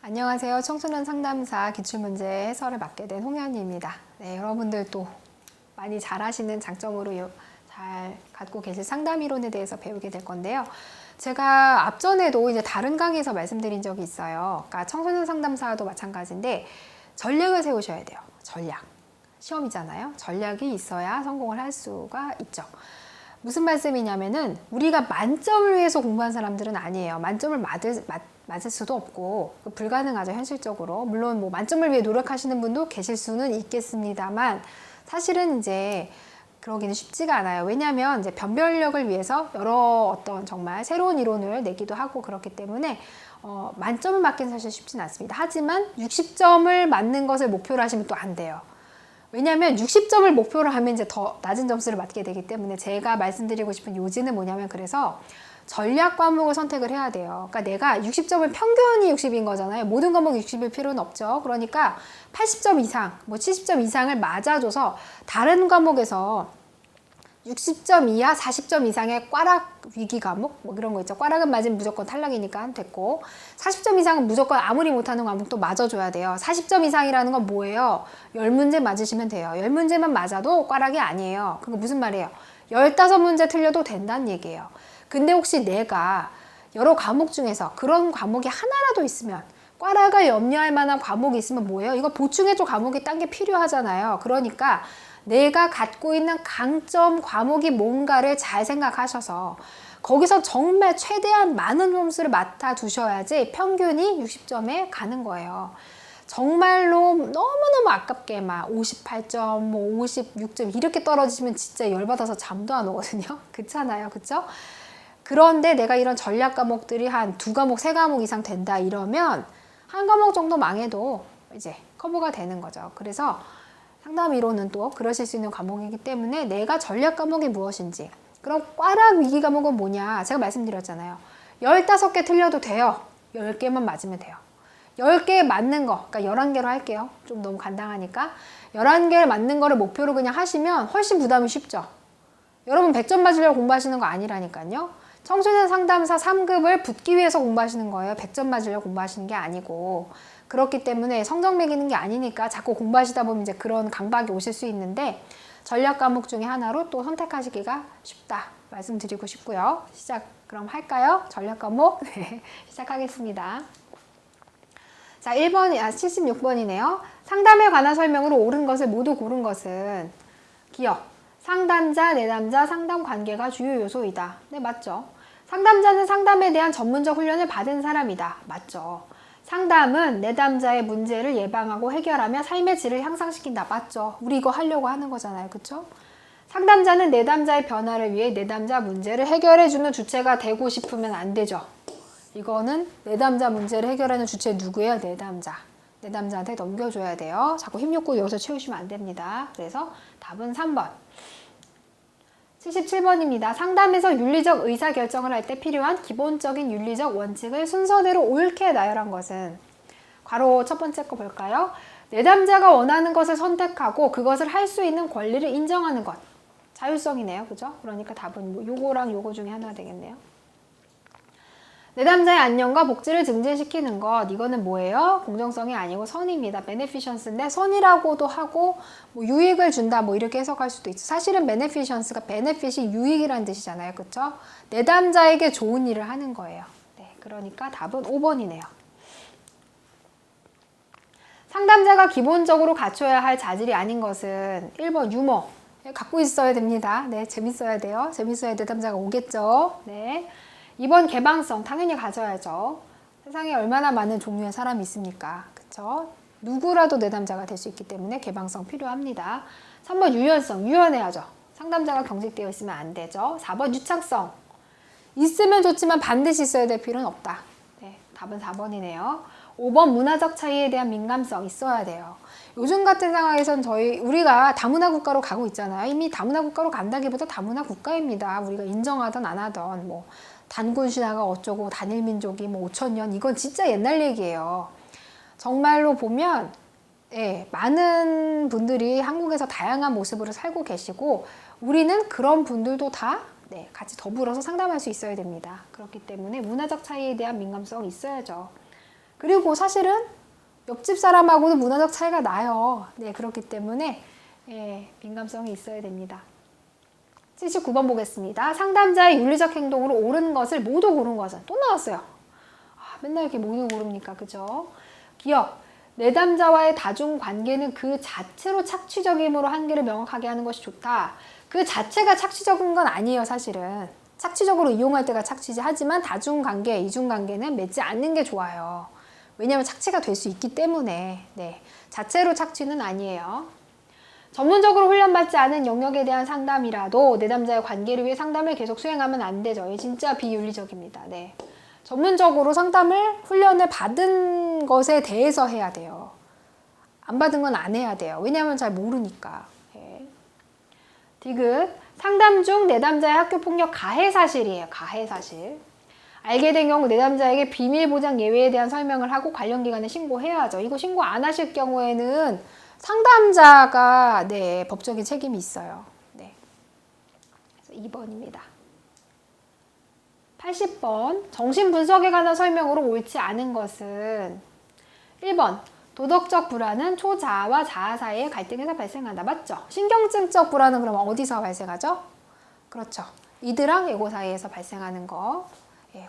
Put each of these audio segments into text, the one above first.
안녕하세요. 청소년 상담사 기출문제 해설을 맡게 된 홍현희입니다. 네, 여러분들 또 많이 잘하시는 장점으로 잘 갖고 계실 상담 이론에 대해서 배우게 될 건데요. 제가 앞전에도 이제 다른 강의에서 말씀드린 적이 있어요. 그러니까 청소년 상담사도 마찬가지인데 전략을 세우셔야 돼요. 전략. 시험이잖아요. 전략이 있어야 성공을 할 수가 있죠. 무슨 말씀이냐면은 우리가 만점을 위해서 공부한 사람들은 아니에요. 만점을 맞을 수도 없고 불가능하죠, 현실적으로. 물론 뭐 만점을 위해 노력하시는 분도 계실 수는 있겠습니다만 사실은 이제 그러기는 쉽지가 않아요. 왜냐하면 이제 변별력을 위해서 여러 어떤 정말 새로운 이론을 내기도 하고 그렇기 때문에 만점을 맞기는 사실 쉽지는 않습니다. 하지만 60점을 맞는 것을 목표로 하시면 또 안 돼요. 왜냐하면 60점을 목표로 하면 이제 더 낮은 점수를 맞게 되기 때문에 제가 말씀드리고 싶은 요지는 뭐냐면, 그래서 전략 과목을 선택을 해야 돼요. 그러니까 내가 60점을 평균이 60인 거잖아요. 모든 과목이 60일 필요는 없죠. 그러니까 80점 이상, 뭐 70점 이상을 맞아줘서 다른 과목에서 60점 이하, 40점 이상의 꽈락 위기 과목, 뭐 그런 거 있죠. 꽈락은 맞으면 무조건 탈락이니까 됐고, 40점 이상은 무조건 아무리 못하는 과목도 맞아줘야 돼요. 40점 이상이라는 건 뭐예요? 10문제 맞으시면 돼요. 10문제만 맞아도 꽈락이 아니에요. 그거 무슨 말이에요? 15문제 틀려도 된다는 얘기예요. 근데 혹시 내가 여러 과목 중에서 그런 과목이 하나라도 있으면, 꽈락을 염려할 만한 과목이 있으면 뭐예요? 이거 보충해줘 과목이 딴 게 필요하잖아요. 그러니까 내가 갖고 있는 강점 과목이 뭔가를 잘 생각하셔서 거기서 정말 최대한 많은 점수를 맡아 두셔야지 평균이 60점에 가는 거예요. 정말로 너무너무 아깝게 막 58점, 뭐 56점 이렇게 떨어지시면 진짜 열받아서 잠도 안 오거든요. 그렇잖아요. 그쵸? 그런데 내가 이런 전략 과목들이 한 2과목, 3과목 이상 된다 이러면 한 과목 정도 망해도 이제 커버가 되는 거죠. 그래서 상담 이론은 또 그러실 수 있는 과목이기 때문에 내가 전략 과목이 무엇인지, 그럼 꽈락 위기 과목은 뭐냐, 제가 말씀드렸잖아요. 15개 틀려도 돼요. 10개만 맞으면 돼요. 10개 맞는 거, 그러니까 11개로 할게요. 좀 너무 간단하니까 11개를 맞는 거를 목표로 그냥 하시면 훨씬 부담이 쉽죠. 여러분 100점 맞으려고 공부하시는 거 아니라니까요. 청소년 상담사 3급을 붙기 위해서 공부하시는 거예요. 100점 맞으려고 공부하시는 게 아니고. 그렇기 때문에 성적 매기는 게 아니니까 자꾸 공부하시다 보면 이제 그런 강박이 오실 수 있는데, 전략 과목 중에 하나로 또 선택하시기가 쉽다 말씀드리고 싶고요. 시작 그럼 할까요? 전략 과목 네, 시작하겠습니다. 자, 76번이네요. 상담에 관한 설명으로 옳은 것을 모두 고른 것은 기억, 상담자, 내담자, 상담 관계가 주요 요소이다. 네, 맞죠? 상담자는 상담에 대한 전문적 훈련을 받은 사람이다. 맞죠? 상담은 내담자의 문제를 예방하고 해결하며 삶의 질을 향상시킨다. 맞죠? 우리 이거 하려고 하는 거잖아요. 그쵸? 상담자는 내담자의 변화를 위해 내담자 문제를 해결해주는 주체가 되고 싶으면 안 되죠. 이거는 내담자 문제를 해결하는 주체 누구예요? 내담자. 내담자한테 넘겨줘야 돼요. 자꾸 힘욕구 여기서 채우시면 안 됩니다. 그래서 답은 3번. 77번입니다. 상담에서 윤리적 의사결정을 할 때 필요한 기본적인 윤리적 원칙을 순서대로 옳게 나열한 것은? 괄호 첫 번째 거 볼까요? 내담자가 원하는 것을 선택하고 그것을 할 수 있는 권리를 인정하는 것. 자율성이네요. 그죠? 그러니까 답은 뭐 요거랑 요거 중에 하나 되겠네요. 내담자의 안녕과 복지를 증진시키는 것, 이거는 뭐예요? 공정성이 아니고 선입니다. 베네피션스인데 선이라고도 하고 뭐 유익을 준다 뭐 이렇게 해석할 수도 있죠. 사실은 베네피션스가 베네핏이 유익이라는 뜻이잖아요. 그쵸? 내담자에게 좋은 일을 하는 거예요. 네, 그러니까 답은 5번이네요. 상담자가 기본적으로 갖춰야 할 자질이 아닌 것은 1번 유머. 갖고 있어야 됩니다. 네, 재밌어야 돼요. 재밌어야 내담자가 오겠죠. 네. 2번 개방성, 당연히 가져야죠. 세상에 얼마나 많은 종류의 사람이 있습니까? 그쵸? 누구라도 내담자가 될 수 있기 때문에 개방성 필요합니다. 3번 유연성, 유연해야죠. 상담자가 경직되어 있으면 안 되죠. 4번 유창성, 있으면 좋지만 반드시 있어야 될 필요는 없다. 네, 답은 4번이네요. 5번 문화적 차이에 대한 민감성 있어야 돼요. 요즘 같은 상황에선 우리가 다문화 국가로 가고 있잖아요. 이미 다문화 국가로 간다기보다 다문화 국가입니다. 우리가 인정하던 안 하던 뭐 단군 신화가 어쩌고 단일 민족이 뭐 5천년, 이건 진짜 옛날 얘기예요. 정말로 보면 많은 분들이 한국에서 다양한 모습으로 살고 계시고 우리는 그런 분들도 다 같이 더불어서 상담할 수 있어야 됩니다. 그렇기 때문에 문화적 차이에 대한 민감성이 있어야죠. 그리고 사실은 옆집 사람하고는 문화적 차이가 나요. 네, 그렇기 때문에 민감성이 있어야 됩니다. 79번 보겠습니다. 상담자의 윤리적 행동으로 옳은 것을 모두 고른 것은 또 나왔어요. 맨날 이렇게 모두 고릅니까? 그죠? 기억. 내담자와의 다중관계는 그 자체로 착취적임으로 한계를 명확하게 하는 것이 좋다. 그 자체가 착취적인 건 아니에요, 사실은. 착취적으로 이용할 때가 착취지. 하지만 다중관계, 이중관계는 맺지 않는 게 좋아요. 왜냐하면 착취가 될 수 있기 때문에. 네, 자체로 착취는 아니에요. 전문적으로 훈련받지 않은 영역에 대한 상담이라도 내담자의 관계를 위해 상담을 계속 수행하면 안 되죠. 이게 진짜 비윤리적입니다. 네. 전문적으로 상담을 훈련을 받은 것에 대해서 해야 돼요. 안 받은 건 안 해야 돼요. 왜냐하면 잘 모르니까. 디귿. 상담 중 내담자의 학교폭력 가해 사실이에요. 가해 사실. 알게 된 경우 내담자에게 비밀 보장 예외에 대한 설명을 하고 관련 기관에 신고해야죠. 이거 신고 안 하실 경우에는 상담자가 법적인 책임이 있어요. 네. 2번입니다. 80번. 정신분석에 관한 설명으로 옳지 않은 것은 1번. 도덕적 불안은 초자아와 자아 사이의 갈등에서 발생한다. 맞죠? 신경증적 불안은 그러면 어디서 발생하죠? 그렇죠. 이드랑 에고 사이에서 발생하는 거.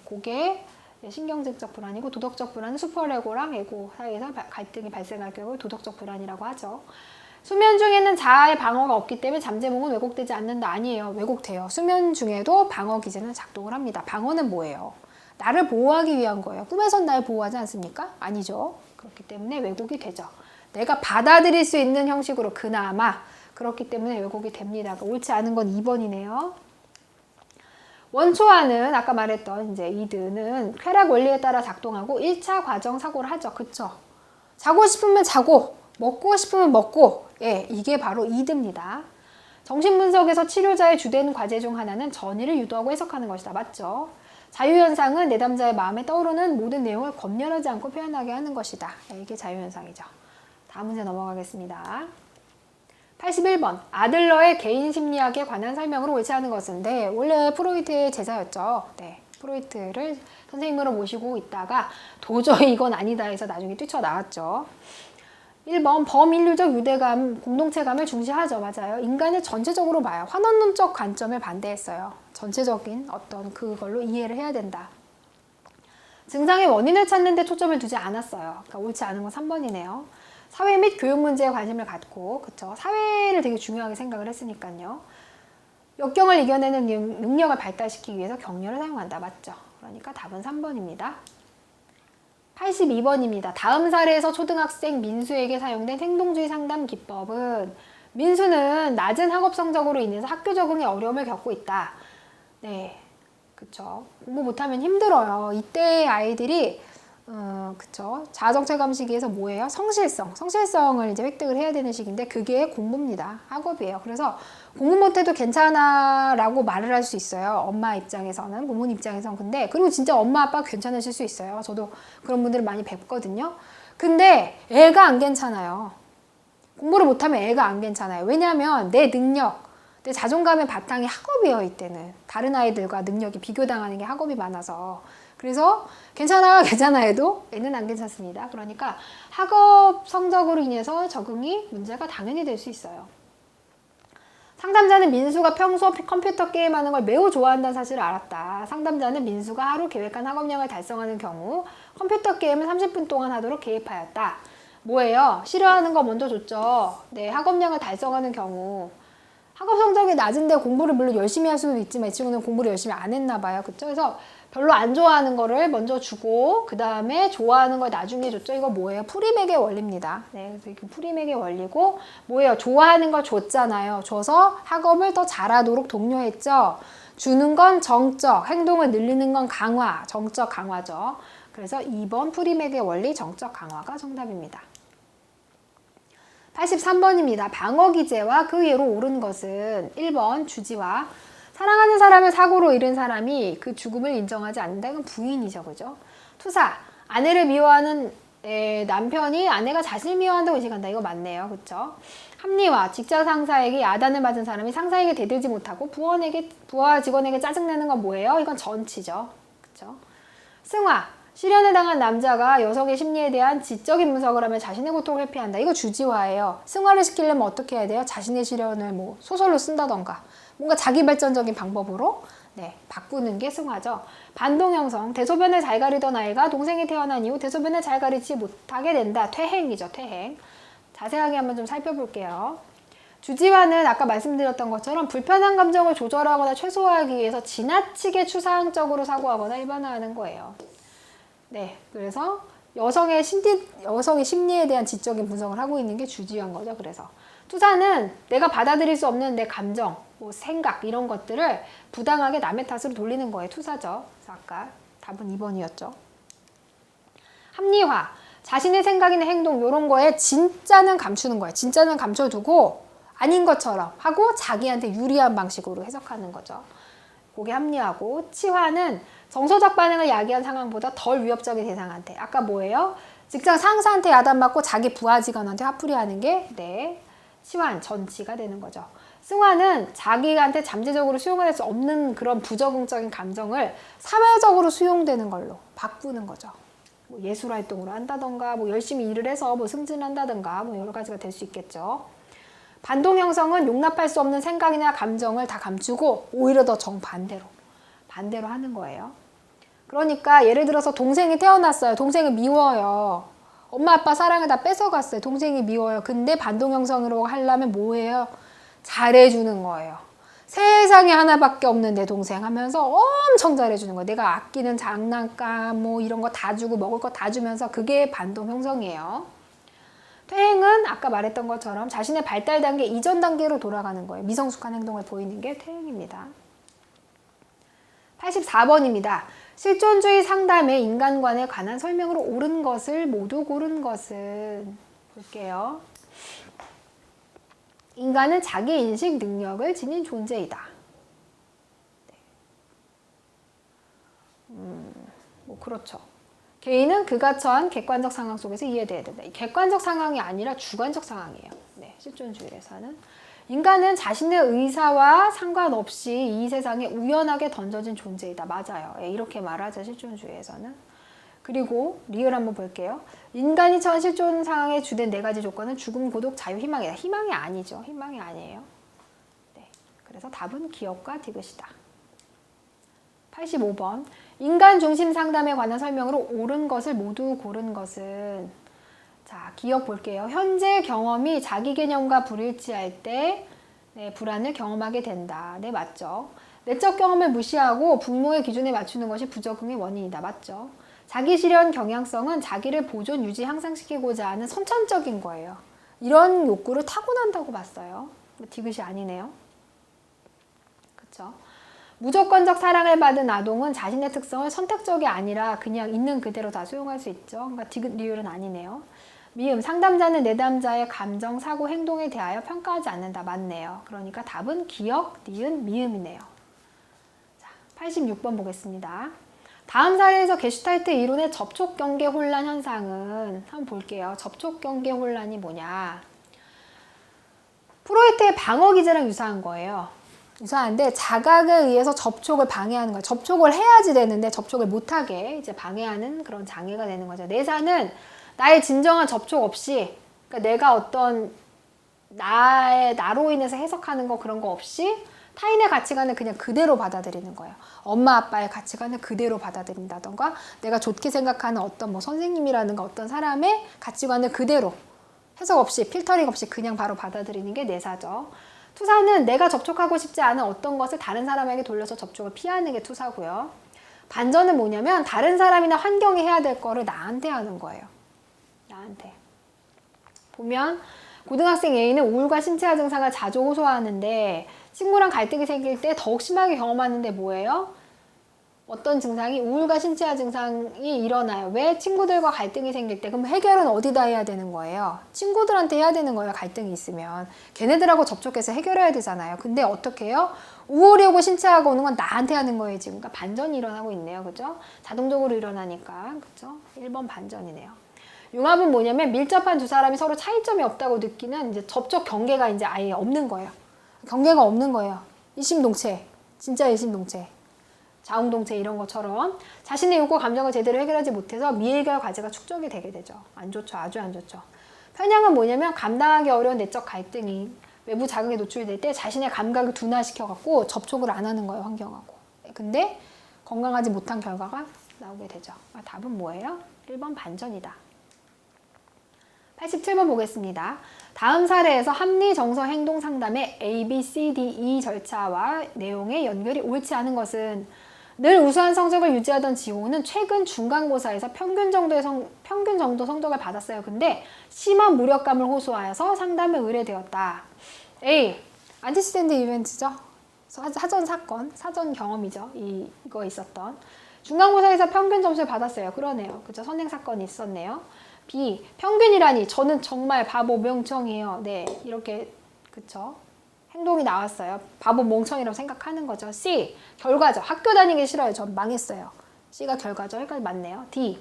그게 신경증적 불안이고, 도덕적 불안은 슈퍼레고랑 에고 사이에서 갈등이 발생할 경우 도덕적 불안이라고 하죠. 수면 중에는 자아의 방어가 없기 때문에 잠재몽은 왜곡되지 않는다. 아니에요. 왜곡돼요. 수면 중에도 방어 기제는 작동을 합니다. 방어는 뭐예요? 나를 보호하기 위한 거예요. 꿈에선 날 보호하지 않습니까? 아니죠. 그렇기 때문에 왜곡이 되죠. 내가 받아들일 수 있는 형식으로 그나마 그렇기 때문에 왜곡이 됩니다. 옳지 않은 건 2번이네요. 원초와는 아까 말했던 이제 이드는 쾌락 원리에 따라 작동하고 1차 과정 사고를 하죠. 그쵸? 자고 싶으면 자고, 먹고 싶으면 먹고, 이게 바로 이드입니다. 정신분석에서 치료자의 주된 과제 중 하나는 전이를 유도하고 해석하는 것이다. 맞죠? 자유현상은 내담자의 마음에 떠오르는 모든 내용을 검열하지 않고 표현하게 하는 것이다. 이게 자유현상이죠. 다음 문제 넘어가겠습니다. 81번. 아들러의 개인 심리학에 관한 설명으로 옳지 않은 것은 원래 프로이트의 제자였죠. 프로이트를 선생님으로 모시고 있다가 도저히 이건 아니다 해서 나중에 뛰쳐나왔죠. 1번. 범인류적 유대감, 공동체감을 중시하죠. 맞아요. 인간을 전체적으로 봐요. 환원론적 관점을 반대했어요. 전체적인 어떤 그걸로 이해를 해야 된다. 증상의 원인을 찾는 데 초점을 두지 않았어요. 그러니까 옳지 않은 건 3번이네요. 사회 및 교육 문제에 관심을 갖고, 그쵸? 사회를 되게 중요하게 생각을 했으니까요. 역경을 이겨내는 능력을 발달시키기 위해서 격려를 사용한다. 맞죠? 그러니까 답은 3번입니다. 82번입니다. 다음 사례에서 초등학생 민수에게 사용된 행동주의 상담 기법은 민수는 낮은 학업 성적으로 인해서 학교 적응에 어려움을 겪고 있다. 네, 그쵸. 공부 못하면 힘들어요. 이때 아이들이 그쵸. 자아정체감 시기에서 뭐예요? 성실성을 이제 획득을 해야 되는 시기인데 그게 공부입니다. 학업이에요. 그래서 공부 못해도 괜찮아 라고 말을 할 수 있어요. 엄마 입장에서는, 부모님 입장에서는. 근데 그리고 진짜 엄마 아빠 괜찮으실 수 있어요. 저도 그런 분들을 많이 뵙거든요. 근데 애가 안 괜찮아요. 공부를 못하면 애가 안 괜찮아요. 왜냐하면 내 능력, 내 자존감의 바탕이 학업이에요. 이때는 다른 아이들과 능력이 비교당하는 게 학업이 많아서. 그래서 괜찮아 해도 애는 안 괜찮습니다. 그러니까 학업 성적으로 인해서 적응이 문제가 당연히 될 수 있어요. 상담자는 민수가 평소 컴퓨터 게임하는 걸 매우 좋아한다는 사실을 알았다. 상담자는 민수가 하루 계획한 학업량을 달성하는 경우 컴퓨터 게임을 30분 동안 하도록 개입하였다. 뭐예요? 싫어하는 거 먼저 줬죠. 네, 학업량을 달성하는 경우. 학업 성적이 낮은데 공부를 물론 열심히 할 수도 있지만 이 친구는 공부를 열심히 안 했나 봐요. 그쵸? 그래서 별로 안 좋아하는 거를 먼저 주고 그 다음에 좋아하는 걸 나중에 줬죠. 이거 뭐예요? 프리맥의 원리입니다. 네, 그래서 프리맥의 원리고 뭐예요? 좋아하는 걸 줬잖아요. 줘서 학업을 더 잘하도록 독려했죠. 주는 건 정적, 행동을 늘리는 건 강화, 정적 강화죠. 그래서 2번 프리맥의 원리 정적 강화가 정답입니다. 83번입니다. 방어 기제와 그 예로 옳은 것은 1번 주지와 사랑하는 사람을 사고로 잃은 사람이 그 죽음을 인정하지 않는다. 이건 부인이죠. 그죠? 투사. 아내를 미워하는 남편이 아내가 자신을 미워한다고 의식한다. 이거 맞네요. 그쵸? 합리화. 직장 상사에게 야단을 맞은 사람이 상사에게 대들지 못하고 부하 직원에게 짜증내는 건 뭐예요? 이건 전치죠. 그쵸? 승화. 실연을 당한 남자가 여성의 심리에 대한 지적인 분석을 하며 자신의 고통을 회피한다. 이거 주지화예요. 승화를 시키려면 어떻게 해야 돼요? 자신의 실연을 뭐 소설로 쓴다던가 뭔가 자기 발전적인 방법으로 바꾸는 게 승화죠. 반동 형성. 대소변을 잘 가리던 아이가 동생이 태어난 이후 대소변을 잘 가리지 못하게 된다. 퇴행이죠. 퇴행. 자세하게 한번 좀 살펴볼게요. 주지화는 아까 말씀드렸던 것처럼 불편한 감정을 조절하거나 최소화하기 위해서 지나치게 추상적으로 사고하거나 일반화하는 거예요. 네, 그래서 여성의 심리에 대한 지적인 분석을 하고 있는 게 주지화인 거죠. 그래서 투사는 내가 받아들일 수 없는 내 감정, 뭐 생각 이런 것들을 부당하게 남의 탓으로 돌리는 거예요. 투사죠. 그래서 아까 답은 2번이었죠. 합리화. 자신의 생각이나 행동 이런 거에 진짜는 감추는 거예요. 진짜는 감춰두고 아닌 것처럼 하고 자기한테 유리한 방식으로 해석하는 거죠. 그게 합리화고, 치화는 정서적 반응을 야기한 상황보다 덜 위협적인 대상한테. 아까 뭐예요? 직장 상사한테 야단맞고 자기 부하 직원한테 화풀이하는 게 치환, 전치가 되는 거죠. 승화는 자기한테 잠재적으로 수용할 수 없는 그런 부적응적인 감정을 사회적으로 수용되는 걸로 바꾸는 거죠. 뭐 예술 활동으로 한다던가, 뭐 열심히 일을 해서 뭐 승진한다던가, 뭐 여러 가지가 될 수 있겠죠. 반동 형성은 용납할 수 없는 생각이나 감정을 다 감추고 오히려 더 정반대로 하는 거예요. 그러니까 예를 들어서 동생이 태어났어요. 동생을 미워요. 엄마 아빠 사랑을 다 뺏어갔어요. 동생이 미워요. 근데 반동 형성으로 하려면 뭐예요? 잘해주는 거예요. 세상에 하나밖에 없는 내 동생 하면서 엄청 잘해주는 거예요. 내가 아끼는 장난감 뭐 이런 거 다 주고 먹을 거 다 주면서 그게 반동 형성이에요. 퇴행은 아까 말했던 것처럼 자신의 발달 단계 이전 단계로 돌아가는 거예요. 미성숙한 행동을 보이는 게 퇴행입니다. 84번입니다. 실존주의 상담의 인간관에 관한 설명으로 옳은 것을 모두 고른 것은 볼게요. 인간은 자기 인식 능력을 지닌 존재이다. 뭐 그렇죠. 개인은 그가 처한 객관적 상황 속에서 이해돼야 된다. 객관적 상황이 아니라 주관적 상황이에요. 실존주의에서는. 인간은 자신의 의사와 상관없이 이 세상에 우연하게 던져진 존재이다. 맞아요. 이렇게 말하죠. 실존주의에서는. 그리고 리을 한번 볼게요. 인간이 처한 실존 상황의 주된 4가지 조건은 죽음, 고독, 자유, 희망이다. 희망이 아니죠. 희망이 아니에요. 그래서 답은 기억과 디귿이다. 85번. 인간 중심 상담에 관한 설명으로 옳은 것을 모두 고른 것은, 자, 기억 볼게요. 현재 경험이 자기 개념과 불일치할 때 불안을 경험하게 된다. 네, 맞죠. 내적 경험을 무시하고 부모의 기준에 맞추는 것이 부적응의 원인이다. 맞죠. 자기 실현 경향성은 자기를 보존, 유지, 향상시키고자 하는 선천적인 거예요. 이런 욕구를 타고난다고 봤어요. 디귿이 아니네요. 그쵸? 무조건적 사랑을 받은 아동은 자신의 특성을 선택적이 아니라 그냥 있는 그대로 다 수용할 수 있죠. 그러니까 디귿 리을은 아니네요. 미음, 상담자는 내담자의 감정, 사고, 행동에 대하여 평가하지 않는다. 맞네요. 그러니까 답은 기억, 니은, 미음이네요. 자, 86번 보겠습니다. 다음 사례에서 게슈탈트 이론의 접촉 경계 혼란 현상은 한번 볼게요. 접촉 경계 혼란이 뭐냐? 프로이트의 방어 기제랑 유사한 거예요. 유사한데 자각에 의해서 접촉을 방해하는 거예요. 접촉을 해야지 되는데 접촉을 못하게 이제 방해하는 그런 장애가 되는 거죠. 내사는 나의 진정한 접촉 없이, 그러니까 내가 어떤 나로 인해서 해석하는 거 그런 거 없이 타인의 가치관을 그냥 그대로 받아들이는 거예요. 엄마 아빠의 가치관을 그대로 받아들인다던가 내가 좋게 생각하는 어떤 뭐 선생님이라든가 어떤 사람의 가치관을 그대로 해석 없이 필터링 없이 그냥 바로 받아들이는 게 내사죠. 투사는 내가 접촉하고 싶지 않은 어떤 것을 다른 사람에게 돌려서 접촉을 피하는 게 투사고요. 반전은 뭐냐면 다른 사람이나 환경이 해야 될 거를 나한테 하는 거예요. 나한테. 보면 고등학생 A는 우울과 신체화 증상을 자주 호소하는데 친구랑 갈등이 생길 때 더욱 심하게 경험하는데 뭐예요? 어떤 증상이? 우울과 신체화 증상이 일어나요. 왜? 친구들과 갈등이 생길 때. 그럼 해결은 어디다 해야 되는 거예요? 친구들한테 해야 되는 거예요. 갈등이 있으면. 걔네들하고 접촉해서 해결해야 되잖아요. 근데 어떻게 해요? 우울이 오고 신체화가 오는 건 나한테 하는 거예요. 지금. 그러니까 반전이 일어나고 있네요. 그죠? 자동적으로 일어나니까. 그죠? 1번 반전이네요. 융합은 뭐냐면 밀접한 두 사람이 서로 차이점이 없다고 느끼는 이제 접촉 경계가 이제 아예 없는 거예요. 경계가 없는 거예요. 일심동체. 진짜 일심동체. 자웅동체 이런 것처럼 자신의 욕구 감정을 제대로 해결하지 못해서 미해결 과제가 축적이 되게 되죠. 안 좋죠. 아주 안 좋죠. 편향은 뭐냐면 감당하기 어려운 내적 갈등이 외부 자극에 노출될 때 자신의 감각을 둔화시켜갖고 접촉을 안 하는 거예요. 환경하고. 근데 건강하지 못한 결과가 나오게 되죠. 답은 뭐예요? 1번 반전이다. 87번 보겠습니다. 다음 사례에서 합리 정서 행동 상담의 A, B, C, D, E 절차와 내용의 연결이 옳지 않은 것은 늘 우수한 성적을 유지하던 지호는 최근 중간고사에서 평균 정도 성적을 받았어요. 근데 심한 무력감을 호소하여서 상담에 의뢰되었다. A. 안티시덴트 이벤트죠. 사전 사건, 사전 경험이죠. 이거 있었던. 중간고사에서 평균 점수를 받았어요. 그러네요. 그죠? 선행 사건이 있었네요. B. 평균이라니 저는 정말 바보 멍청이에요. 네, 이렇게 그쵸? 행동이 나왔어요. 바보 멍청이라고 생각하는 거죠. C. 결과죠. 학교 다니기 싫어요. 전 망했어요. C가 결과죠. 여기까지 맞네요. D.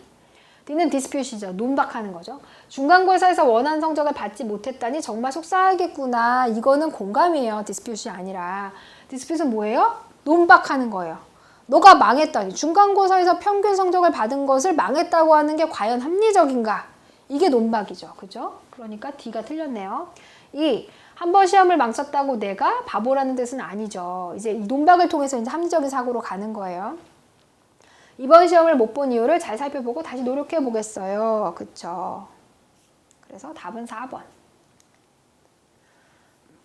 D는 디스퓨시죠. 논박하는 거죠. 중간고사에서 원하는 성적을 받지 못했다니 정말 속상하겠구나. 이거는 공감이에요. 디스퓨시 아니라. 디스퓨트는 뭐예요? 논박하는 거예요. 너가 망했다니. 중간고사에서 평균 성적을 받은 것을 망했다고 하는 게 과연 합리적인가? 이게 논박이죠. 그죠? 그러니까 D가 틀렸네요. 2. 한 번 시험을 망쳤다고 내가 바보라는 뜻은 아니죠. 이제 이 논박을 통해서 이제 합리적인 사고로 가는 거예요. 이번 시험을 못 본 이유를 잘 살펴보고 다시 노력해 보겠어요. 그쵸? 그래서 답은 4번.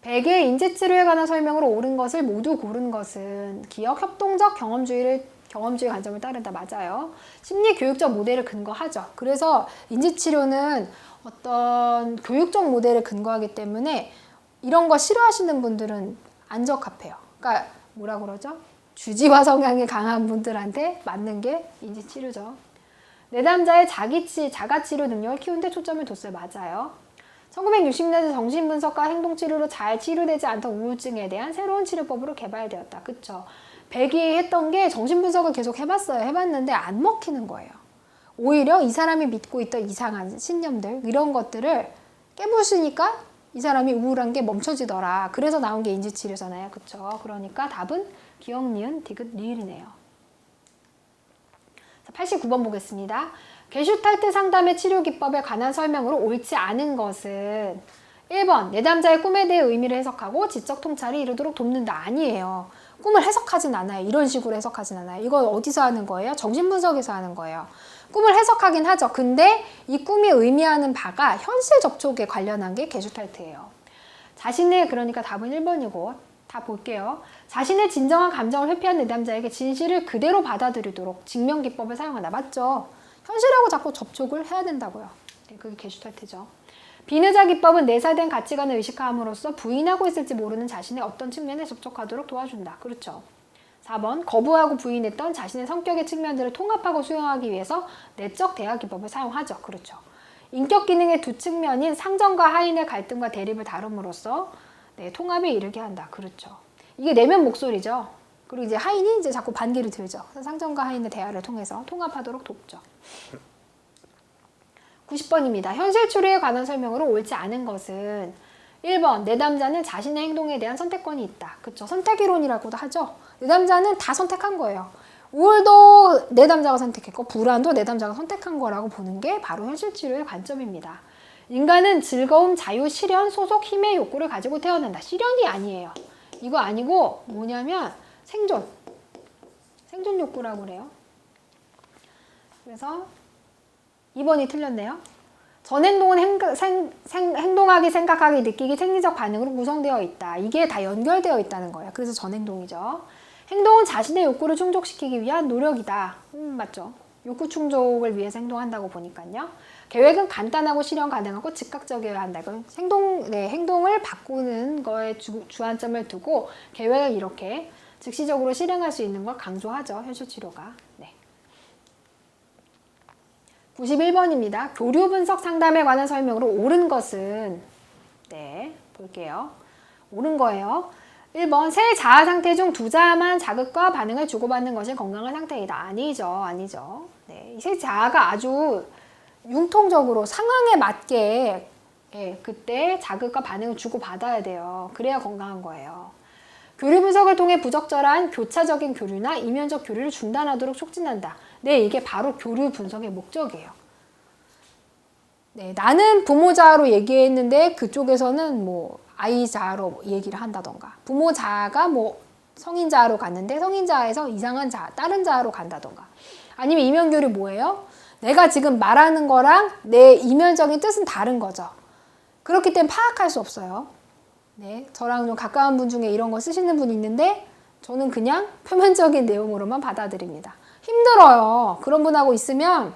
100의 인지치료에 관한 설명으로 옳은 것을 모두 고른 것은 기억 협동적 경험주의 관점을 따른다. 맞아요. 심리 교육적 모델을 근거하죠. 그래서 인지치료는 어떤 교육적 모델을 근거하기 때문에 이런 거 싫어하시는 분들은 안 적합해요. 그러니까 뭐라 그러죠? 주지와 성향이 강한 분들한테 맞는 게 인지치료죠. 내담자의 자가치료 능력을 키우는 데 초점을 뒀어요. 맞아요. 1960년대 정신분석과 행동치료로 잘 치료되지 않던 우울증에 대한 새로운 치료법으로 개발되었다. 그쵸? 백이 했던 게 정신분석을 계속 해봤어요. 해봤는데 안 먹히는 거예요. 오히려 이 사람이 믿고 있던 이상한 신념들 이런 것들을 깨부수니까 이 사람이 우울한 게 멈춰지더라. 그래서 나온 게 인지치료잖아요. 그쵸? 그러니까 답은 기억, 니은, 디귿, 리을이네요. 89번 보겠습니다. 게슈탈트 상담의 치료 기법에 관한 설명으로 옳지 않은 것은 1번 내담자의 꿈에 대해 의미를 해석하고 지적 통찰이 이루도록 돕는다. 아니에요. 꿈을 해석하진 않아요. 이런 식으로 해석하진 않아요. 이거 어디서 하는 거예요? 정신분석에서 하는 거예요. 꿈을 해석하긴 하죠. 근데 이 꿈이 의미하는 바가 현실 접촉에 관련한 게 게슈탈트예요. 그러니까 답은 1번이고 다 볼게요. 자신의 진정한 감정을 회피한 내담자에게 진실을 그대로 받아들이도록 증명기법을 사용한다. 맞죠? 현실하고 자꾸 접촉을 해야 된다고요. 네, 그게 게슈탈트죠. 비느자 기법은 내사된 가치관을 의식함으로써 부인하고 있을지 모르는 자신의 어떤 측면에 접촉하도록 도와준다. 그렇죠. 4번 거부하고 부인했던 자신의 성격의 측면들을 통합하고 수용하기 위해서 내적 대화 기법을 사용하죠. 그렇죠. 인격 기능의 두 측면인 상전과 하인의 갈등과 대립을 다룸으로써 통합에 이르게 한다. 그렇죠. 이게 내면 목소리죠. 그리고 이제 하인이 이제 자꾸 반기를 들죠. 상전과 하인의 대화를 통해서 통합하도록 돕죠. 90번입니다. 현실 추리에 관한 설명으로 옳지 않은 것은 1번 내담자는 자신의 행동에 대한 선택권이 있다. 그쵸? 선택이론이라고도 하죠. 내담자는 다 선택한 거예요. 우울도 내담자가 선택했고 불안도 내담자가 선택한 거라고 보는 게 바로 현실 치료의 관점입니다. 인간은 즐거움, 자유, 실현, 소속, 힘의 욕구를 가지고 태어난다. 실현이 아니에요. 이거 아니고 뭐냐면 생존 욕구라고 그래요. 그래서 2번이 틀렸네요. 전 행동은 행동하기, 생각하기, 느끼기, 생리적 반응으로 구성되어 있다. 이게 다 연결되어 있다는 거예요. 그래서 전 행동이죠. 행동은 자신의 욕구를 충족시키기 위한 노력이다. 맞죠? 욕구 충족을 위해서 행동한다고 보니까요. 계획은 간단하고 실현 가능하고 즉각적이어야 한다. 행동을 바꾸는 거에 주안점을 두고 계획을 이렇게 즉시적으로 실행할 수 있는 걸 강조하죠. 현실치료가. 네. 91번입니다. 교류 분석 상담에 관한 설명으로 옳은 것은 볼게요. 옳은 거예요. 1번 세 자아 상태 중 두 자아만 자극과 반응을 주고받는 것이 건강한 상태이다. 아니죠. 네, 이 세 자아가 아주 융통적으로 상황에 맞게 그때 자극과 반응을 주고받아야 돼요. 그래야 건강한 거예요. 교류 분석을 통해 부적절한 교차적인 교류나 이면적 교류를 중단하도록 촉진한다. 네, 이게 바로 교류 분석의 목적이에요. 네, 나는 부모 자아로 얘기했는데 그쪽에서는 뭐 아이 자아로 얘기를 한다던가, 부모 자아가 뭐 성인 자아로 갔는데 성인 자아에서 이상한 자아, 다른 자아로 간다던가, 아니면 이면교류 뭐예요? 내가 지금 말하는 거랑 내 이면적인 뜻은 다른 거죠. 그렇기 때문에 파악할 수 없어요. 네, 저랑 좀 가까운 분 중에 이런 거 쓰시는 분이 있는데 저는 그냥 표면적인 내용으로만 받아들입니다. 힘들어요. 그런 분하고 있으면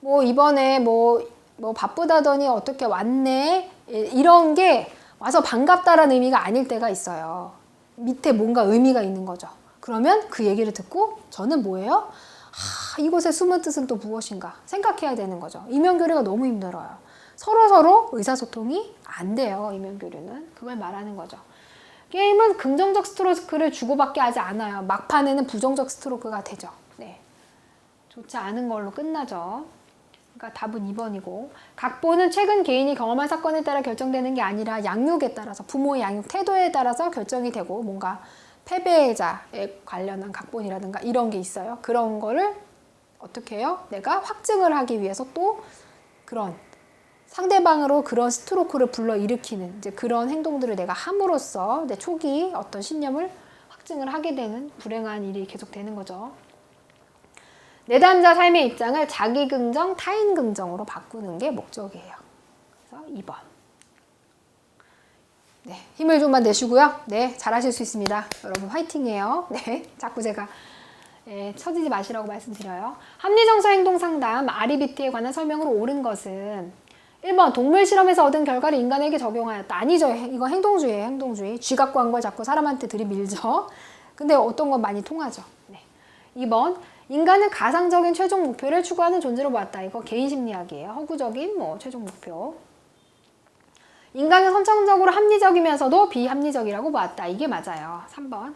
뭐 이번에 뭐 바쁘다더니 어떻게 왔네, 이런 게 와서 반갑다라는 의미가 아닐 때가 있어요. 밑에 뭔가 의미가 있는 거죠. 그러면 그 얘기를 듣고 저는 뭐예요? 이곳의 숨은 뜻은 또 무엇인가 생각해야 되는 거죠. 이면교류가 너무 힘들어요. 서로 의사소통이 안 돼요. 이면교류는. 그걸 말하는 거죠. 게임은 긍정적 스트로크를 주고받게 하지 않아요. 막판에는 부정적 스트로크가 되죠. 네, 좋지 않은 걸로 끝나죠. 그러니까 답은 2번이고, 각본은 최근 개인이 경험한 사건에 따라 결정되는 게 아니라 양육에 따라서, 부모의 양육 태도에 따라서 결정이 되고, 뭔가 패배자에 관련한 각본이라든가 이런 게 있어요. 그런 거를 어떻게 해요? 내가 확증을 하기 위해서 또 그런 상대방으로 그런 스트로크를 불러일으키는 이제 그런 행동들을 내가 함으로써 내 초기 어떤 신념을 확증을 하게 되는 불행한 일이 계속 되는 거죠. 내담자 삶의 입장을 자기 긍정, 타인 긍정으로 바꾸는 게 목적이에요. 그래서 2번. 네, 힘을 좀만 내시고요. 네, 잘하실 수 있습니다. 여러분 화이팅이에요. 네, 자꾸 제가 처지지 마시라고 말씀드려요. 합리정서 행동상담 REBT에 관한 설명으로 옳은 것은 1번 동물 실험에서 얻은 결과를 인간에게 적용하였다. 아니죠. 이거 행동주의예요. 행동주의. 쥐 갖고 한 걸 자꾸 사람한테 들이밀죠. 근데 어떤 건 많이 통하죠. 네. 2번 인간은 가상적인 최종 목표를 추구하는 존재로 보았다. 이거 개인심리학이에요. 허구적인 최종 목표. 인간은 선천적으로 합리적이면서도 비합리적이라고 보았다. 이게 맞아요. 3번.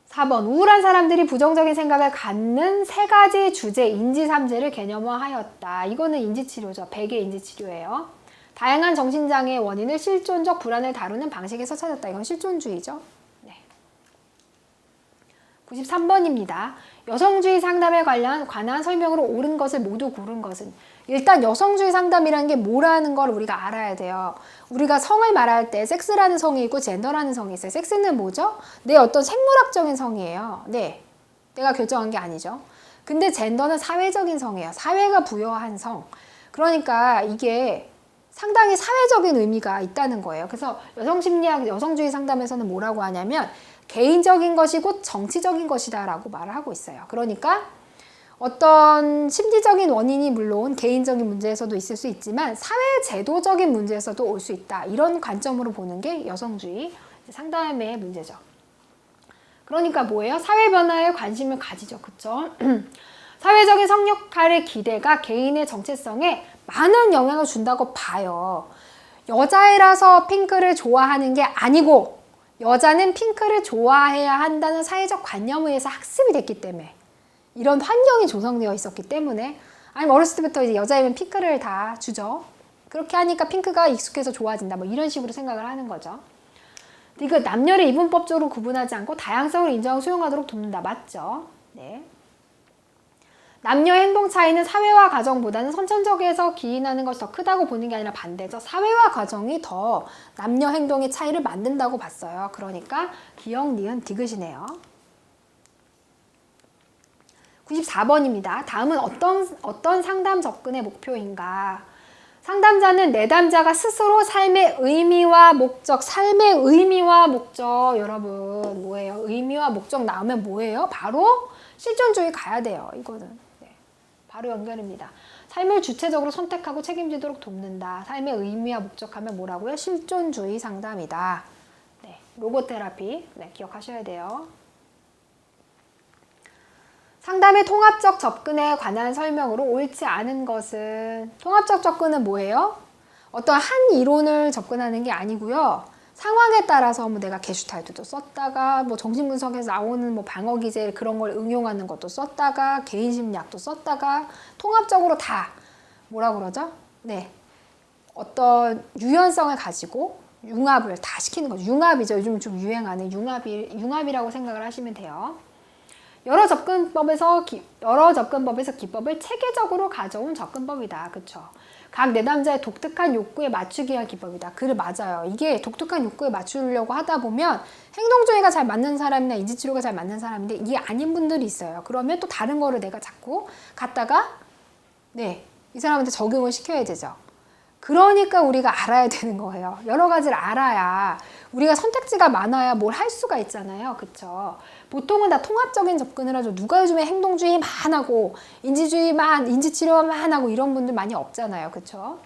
4번 우울한 사람들이 부정적인 생각을 갖는 3가지 주제 인지삼재를 개념화하였다. 이거는 인지치료죠. 백의 인지치료예요. 다양한 정신장애의 원인을 실존적 불안을 다루는 방식에서 찾았다. 이건 실존주의죠. 네. 93번입니다. 여성주의 상담에 관한 설명으로 옳은 것을 모두 고른 것은, 일단 여성주의 상담이라는 게 뭐라는 걸 우리가 알아야 돼요. 우리가 성을 말할 때 섹스라는 성이 있고 젠더라는 성이 있어요. 섹스는 뭐죠? 내 어떤 생물학적인 성이에요. 네, 내가 결정한 게 아니죠. 근데 젠더는 사회적인 성이에요. 사회가 부여한 성. 그러니까 이게 상당히 사회적인 의미가 있다는 거예요. 그래서 여성심리학, 여성주의 상담에서는 뭐라고 하냐면 개인적인 것이 곧 정치적인 것이다 라고 말을 하고 있어요. 그러니까 어떤 심리적인 원인이 물론 개인적인 문제에서도 있을 수 있지만 사회제도적인 문제에서도 올 수 있다. 이런 관점으로 보는 게 여성주의 상담의 문제죠. 그러니까 뭐예요? 사회 변화에 관심을 가지죠. 그쵸? 사회적인 성 역할의 기대가 개인의 정체성에 많은 영향을 준다고 봐요. 여자애라서 핑크를 좋아하는 게 아니고 여자는 핑크를 좋아해야 한다는 사회적 관념에 의해서 학습이 됐기 때문에, 이런 환경이 조성되어 있었기 때문에, 아니면 어렸을 때부터 이제 여자애면 핑크를 다 주죠. 그렇게 하니까 핑크가 익숙해서 좋아진다. 뭐 이런 식으로 생각을 하는 거죠. 이거 남녀를 이분법적으로 구분하지 않고 다양성을 인정하고 수용하도록 돕는다. 맞죠? 네. 남녀 행동 차이는 사회와 가정보다는 선천적에서 기인하는 것이 더 크다고 보는 게 아니라 반대죠. 사회와 가정이 더 남녀 행동의 차이를 만든다고 봤어요. 그러니까 기역, 니은, 디귿이네요. 94번입니다. 다음은 어떤 상담 접근의 목표인가? 상담자는 내담자가 스스로 삶의 의미와 목적, 여러분 뭐예요? 의미와 목적 나오면 뭐예요? 바로 실존주의 가야 돼요. 이거는 바로 연결입니다. 삶을 주체적으로 선택하고 책임지도록 돕는다. 삶의 의미와 목적하면 뭐라고요? 실존주의 상담이다. 네, 로고테라피 기억하셔야 돼요. 상담의 통합적 접근에 관한 설명으로 옳지 않은 것은, 통합적 접근은 뭐예요? 어떤 한 이론을 접근하는 게 아니고요. 상황에 따라서 내가 게슈탈트도 썼다가 정신분석에서 나오는 방어 기제 그런 걸 응용하는 것도 썼다가 개인심리학도 썼다가 통합적으로 다 뭐라 그러죠? 네, 어떤 유연성을 가지고 융합을 다 시키는 거죠. 융합이죠. 요즘 좀 유행하는 융합이라고 생각을 하시면 돼요. 여러 접근법에서 기법을 체계적으로 가져온 접근법이다. 그쵸? 각 내담자의 독특한 욕구에 맞추기 위한 기법이다. 그래, 맞아요. 이게 독특한 욕구에 맞추려고 하다 보면 행동주의가 잘 맞는 사람이나 인지치료가 잘 맞는 사람인데 이게 아닌 분들이 있어요. 그러면 또 다른 거를 내가 자꾸 갖다가 이 사람한테 적용을 시켜야 되죠. 그러니까 우리가 알아야 되는 거예요. 여러 가지를 알아야 우리가 선택지가 많아야 뭘 할 수가 있잖아요. 그쵸? 보통은 다 통합적인 접근을 하죠. 누가 요즘에 행동주의만 하고 인지치료만 하고 이런 분들 많이 없잖아요. 그쵸?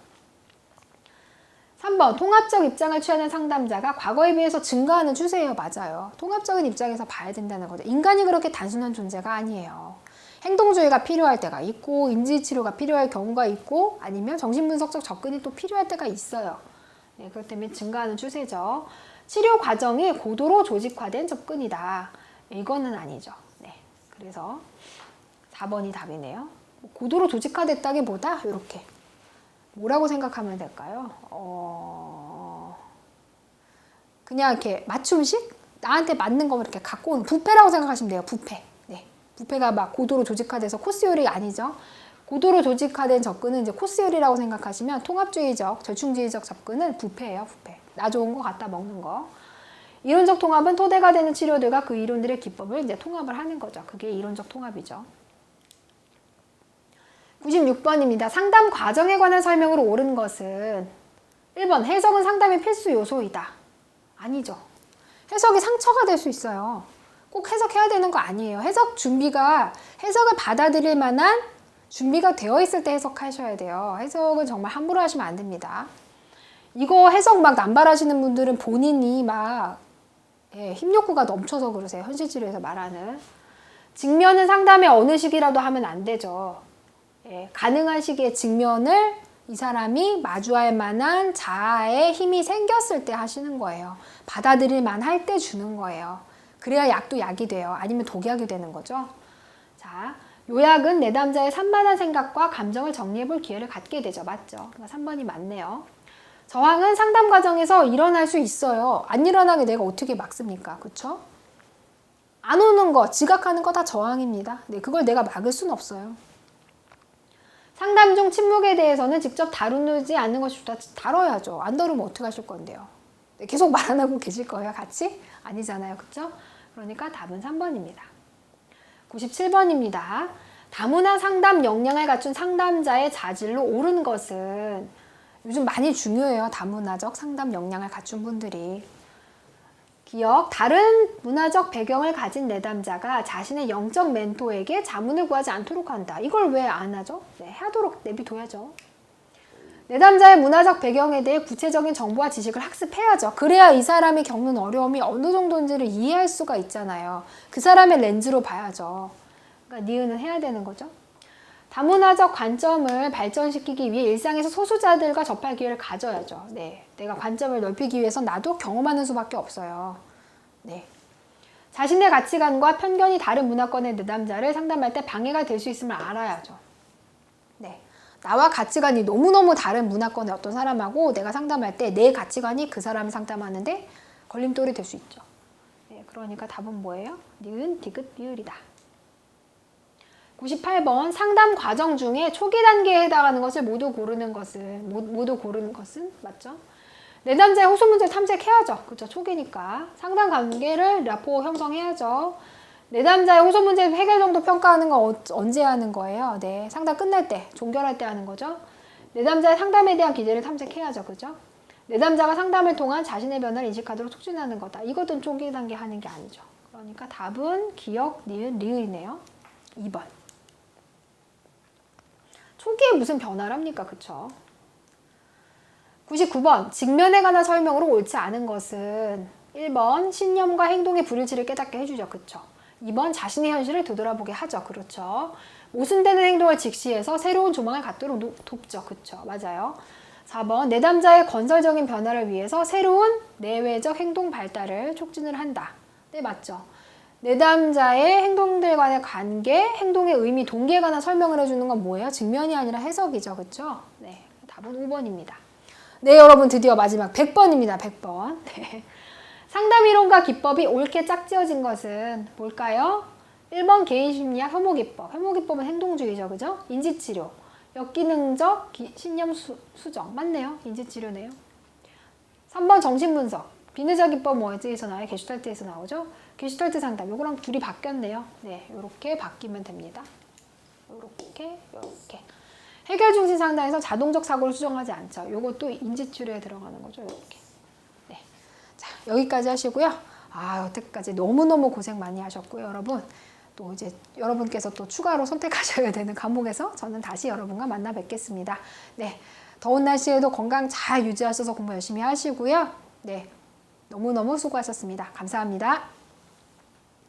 3번 통합적 입장을 취하는 상담자가 과거에 비해서 증가하는 추세예요. 맞아요. 통합적인 입장에서 봐야 된다는 거죠. 인간이 그렇게 단순한 존재가 아니에요. 행동주의가 필요할 때가 있고 인지치료가 필요할 경우가 있고 아니면 정신분석적 접근이 또 필요할 때가 있어요. 네, 그렇기 때문에 증가하는 추세죠. 치료 과정이 고도로 조직화된 접근이다. 이거는 아니죠. 네, 그래서 4번이 답이네요. 고도로 조직화됐다기보다 이렇게 뭐라고 생각하면 될까요? 그냥 이렇게 맞춤식? 나한테 맞는 거 이렇게 갖고 오는 부패라고 생각하시면 돼요. 부패. 네. 부패가 막 고도로 조직화돼서 코스 요리 아니죠. 고도로 조직화된 접근은 이제 코스 요리라고 생각하시면 통합주의적, 절충주의적 접근은 부패예요. 부패. 나 좋은 거 갖다 먹는 거. 이론적 통합은 토대가 되는 치료들과 그 이론들의 기법을 이제 통합을 하는 거죠. 그게 이론적 통합이죠. 96번입니다. 상담 과정에 관한 설명으로 옳은 것은 1번 해석은 상담의 필수 요소이다. 아니죠. 해석이 상처가 될 수 있어요. 꼭 해석해야 되는 거 아니에요. 해석을 받아들일 만한 준비가 되어 있을 때 해석하셔야 돼요. 해석은 정말 함부로 하시면 안 됩니다. 이거 해석 막 남발하시는 분들은 본인이 막 힘욕구가 넘쳐서 그러세요. 현실치료에서 말하는. 직면은 상담의 어느 시기라도 하면 안 되죠. 가능한 시기에 직면을 이 사람이 마주할 만한 자아의 힘이 생겼을 때 하시는 거예요. 받아들일 만할 때 주는 거예요. 그래야 약도 약이 돼요. 아니면 독약이 되는 거죠. 자, 요약은 내담자의 산만한 생각과 감정을 정리해 볼 기회를 갖게 되죠. 맞죠? 그러니까 3번이 맞네요. 저항은 상담 과정에서 일어날 수 있어요. 안 일어나게 내가 어떻게 막습니까? 그쵸? 안 오는 거, 지각하는 거 다 저항입니다. 네, 그걸 내가 막을 수는 없어요. 상담 중 침묵에 대해서는 직접 다루지 않는 것이 좋다. 다뤄야죠. 안 다루면 어떻게 하실 건데요? 네, 계속 말 안 하고 계실 거예요, 같이? 아니잖아요, 그쵸? 그러니까 답은 3번입니다. 97번입니다. 다문화 상담 역량을 갖춘 상담자의 자질로 옳은 것은 요즘 많이 중요해요. 다문화적 상담 역량을 갖춘 분들이. 기억, 다른 문화적 배경을 가진 내담자가 자신의 영적 멘토에게 자문을 구하지 않도록 한다. 이걸 왜 안 하죠? 네, 하도록 내비둬야죠. 내담자의 문화적 배경에 대해 구체적인 정보와 지식을 학습해야죠. 그래야 이 사람이 겪는 어려움이 어느 정도인지를 이해할 수가 있잖아요. 그 사람의 렌즈로 봐야죠. 그러니까 니은은 해야 되는 거죠. 다문화적 관점을 발전시키기 위해 일상에서 소수자들과 접할 기회를 가져야죠. 네, 내가 관점을 넓히기 위해서 나도 경험하는 수밖에 없어요. 네, 자신의 가치관과 편견이 다른 문화권의 내담자를 상담할 때 방해가 될 수 있음을 알아야죠. 네, 나와 가치관이 너무너무 다른 문화권의 어떤 사람하고 내가 상담할 때 내 가치관이 그 사람을 상담하는데 걸림돌이 될 수 있죠. 네, 그러니까 답은 뭐예요? 니은, 디귿, 리을이다. 98번 상담 과정 중에 초기 단계에 해당하는 것을 모두 고르는 것은 맞죠? 내담자의 호소 문제를 탐색해야죠. 그렇죠? 초기니까 상담 관계를 라포 형성해야죠. 내담자의 호소 문제 해결 정도 평가하는 건 언제 하는 거예요? 네, 상담 끝날 때, 종결할 때 하는 거죠. 내담자의 상담에 대한 기제를 탐색해야죠. 그죠? 내담자가 상담을 통한 자신의 변화를 인식하도록 촉진하는 거다. 이것은 초기 단계 하는 게 아니죠. 그러니까 답은 기억, 니은, 리을이네요. 2번. 초기에 무슨 변화랍니까? 그쵸? 99번. 직면에 관한 설명으로 옳지 않은 것은 1번. 신념과 행동의 불일치를 깨닫게 해주죠. 그쵸? 2번. 자신의 현실을 되돌아보게 하죠. 그렇죠? 모순되는 행동을 직시해서 새로운 조망을 갖도록 돕죠. 그쵸? 맞아요. 4번. 내담자의 건설적인 변화를 위해서 새로운 내외적 행동 발달을 촉진을 한다. 네, 맞죠? 내담자의 행동들 간의 관계, 행동의 의미, 동기에 관한 설명을 해주는 건 뭐예요? 직면이 아니라 해석이죠. 그쵸? 네, 답은 5번입니다. 네, 여러분 드디어 마지막 100번입니다. 100번. 네. 상담 이론과 기법이 옳게 짝지어진 것은 뭘까요? 1번 개인심리학 혐오기법. 혐오기법은 행동주의죠. 그죠? 인지치료. 역기능적 신념 수정. 맞네요. 인지치료네요. 3번 정신분석. 비뇌자 기법 어디에서 나와요? 게슈탈트에서 나오죠? 게슈탈트 상담. 요거랑 둘이 바뀌었네요. 네, 요렇게 바뀌면 됩니다. 요렇게. 해결 중심 상담에서 자동적 사고를 수정하지 않죠. 요것도 인지치료에 들어가는 거죠. 요렇게. 네. 자, 여기까지 하시고요. 여태까지 너무너무 고생 많이 하셨고요, 여러분. 또 이제 여러분께서 또 추가로 선택하셔야 되는 과목에서 저는 다시 여러분과 만나 뵙겠습니다. 네. 더운 날씨에도 건강 잘 유지하셔서 공부 열심히 하시고요. 네. 너무너무 수고하셨습니다. 감사합니다.